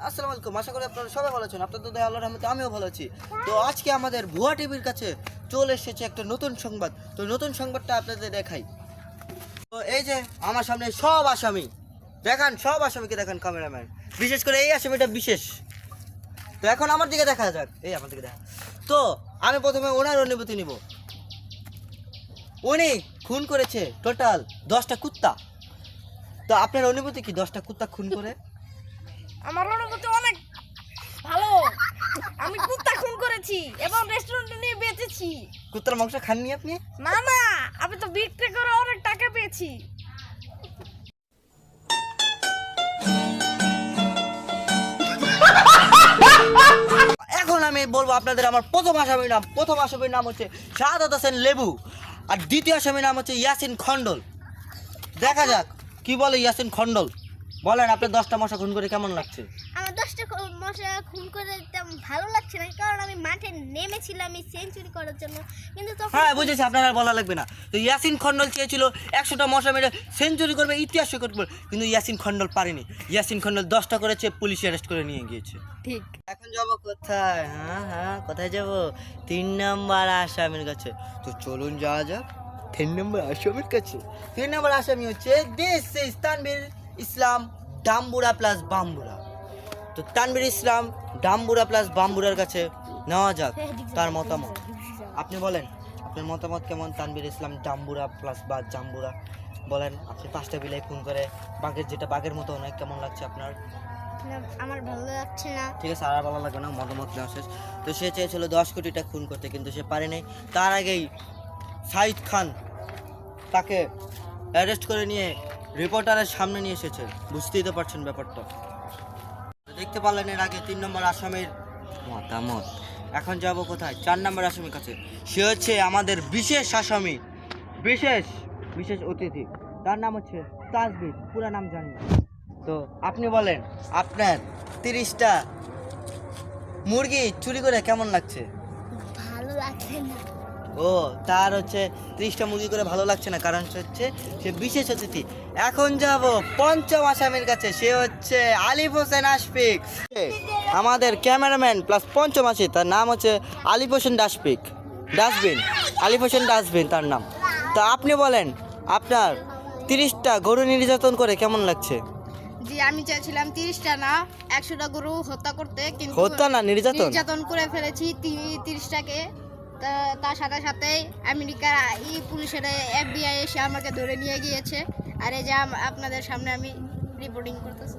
আসসালামু আলাইকুম, আশা করি আপনারা সবাই ভালো আছেন। আপনাদের দয়া আল্লাহর রহমতে আমিও ভালো আছি। তো আজকে আমাদের ভুয়া টিভির কাছে চলে এসেছে একটা নতুন সংবাদ। তো নতুন সংবাদটা আপনাদের দেখাই। তো এই যে আমার সামনে সব আসামি দেখান, সব আসামিকে দেখান ক্যামেরাম্যান, বিশেষ করে এই আসামিটা বিশেষ। তো এখন আমার দিকে দেখা যাক, এই আমার দিকে দেখা। তো আমি প্রথমে ওনার অনুভূতি নিব। উনি খুন করেছে টোটাল 10টা কুত্তা। তো আপনার অনুভূতি কি 10টা কুত্তা খুন করে? আমার অনুভূতি অনেক ভালো। আমি কুত্তা খুন করেছি এবং রেস্টুরেন্টে নিয়ে বেচেছি। কুত্তার মাংস খাননি আপনি? না না, আমি তো বিক্রি করে অনেক টাকা পেয়েছি। এখন আমি বলবো আপনাদের আমার প্রথম আসামির নাম হচ্ছে শাহাদাত হোসেন লেবু, আর দ্বিতীয় আসামির নাম হচ্ছে ইয়াসিন খন্ডল। দেখা যাক কি বলে ইয়াসিন খন্ডল। বলেন আপনার 10টা মশা খুন করে কেমন লাগছে? আমার 10টা মশা খুন করে তেমন ভালো লাগছে না, কারণ আমি মাঠে নেমেছিলাম এই সেঞ্চুরি করার জন্য, কিন্তু তখন হ্যাঁ বুঝেছি, আপনার আর বলা লাগবে না। তো ইয়াসিন খন্ডল চেয়েছিল 100টা মশা মেরে সেঞ্চুরি করবে, ইতিহাস করবে, কিন্তু ইয়াসিন খন্ডল পারেনি। ইয়াসিন খন্ডল 10টা করেছে, পুলিশ অ্যারেস্ট করে নিয়ে গিয়েছে। ঠিক। এখন যাব কোথায়? হ্যাঁ কোথায় যাব? 3 নম্বর আসামির কাছে। তো চলুন যাওয়া যাক 3 নম্বর আসামির কাছে। 3 নম্বর আসামি হচ্ছে তানভীর ইসলাম ডাম্বুরা প্লাস বাম্বুরা। তো তানভীর ইসলাম ডাম্বুরা প্লাস বাম্বুরার কাছে নেওয়া যাক তার মতামত। আপনি বলেন আপনার মতামত কেমন? তানভীর ইসলাম ডাম্বুরা প্লাস বা জাম্বুরা, বলেন আপনি 5টা বিলাই খুন করে বাঘের, যেটা বাঘের মতো অনেক, কেমন লাগছে আপনার? আমার ভালো লাগছে না। ঠিক আছে, আর ভালো লাগবে না, মতামত নেওয়া শেষ। তো সে চেয়েছিল 10 কোটিটা খুন করতে, কিন্তু সে পারেনি। তার আগেই সাইদ খান তাকে অ্যারেস্ট করে নিয়ে রিপোর্টারের সামনে নিয়ে এসেছে। বুঝতেই তো পারছেন ব্যাপারটা। দেখতে পারলেন এর আগে 3 নম্বর আসামির মতামত। এখন যাব কোথায়? 4 নম্বর আসামির কাছে। সে হচ্ছে আমাদের বিশেষ আসামি, বিশেষ অতিথি। তার নাম হচ্ছে তাজবির, পুরো নাম জানি না। তো আপনি বলেন আপনার 30টা মুরগি চুরি করে কেমন লাগছে? ভালো লাগছে না। ও, তার হচ্ছে 30টা মুরগি করে ভালো লাগছে না, কারণ হচ্ছে সে বিশেষ অতিথি। এখন যাব 5ম আসামির কাছে। সে হচ্ছে আলিফ হোসেন আশফিক, আমাদের ক্যামেরাম্যান প্লাস 5ম আসামি। তার নাম হচ্ছে আলিফ হোসেন আলিফ হোসেন ডাস্টবিন তার নাম। তো আপনি বলেন আপনার 30টা গরু নির্যাতন করে কেমন লাগছে? জি, আমি চাইছিলাম 30টা না 100টা গরু হত্যা করতে, কিন্তু হত্যা না, নির্যাতন করে ফেলেছি 30টাকে। তার সাথে সাথে আমেরিকার পুলিশের FBI এসে আমাকে ধরে নিয়ে গিয়েছে। আর এই যে আপনাদের সামনে আমি রিপোর্টিং করতেছি।